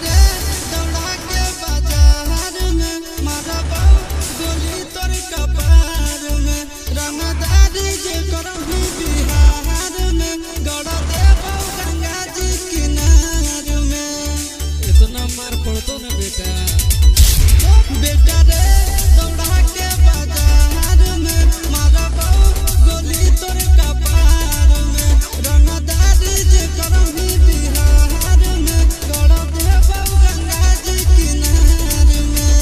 रे दौड़ा के बाजार में मारबो गोली तोर कपार में रंगदारी जे करही बिहार में गड़ देबो गंगा जी किनार में। इतना मार पड़तो ना बेटा बेटा रे दौड़ा के बाजार में मारबो गोली तोर कपार में रंगदारी जे करही बिहार में गड़ देबो गंगा जी किनार में।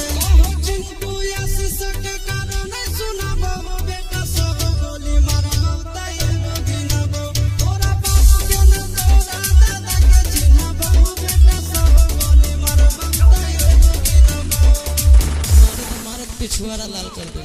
चिंटू आशीष के कारण सुनाबो बेटा सब गोली मारबो ताई एगो गिनबो तोरा बाप के न तोरा दादा के चिन्हबो बेटा सब गोली मारबो ताई एगो गिनबो। मारत पिछुआरा लाल कर दे।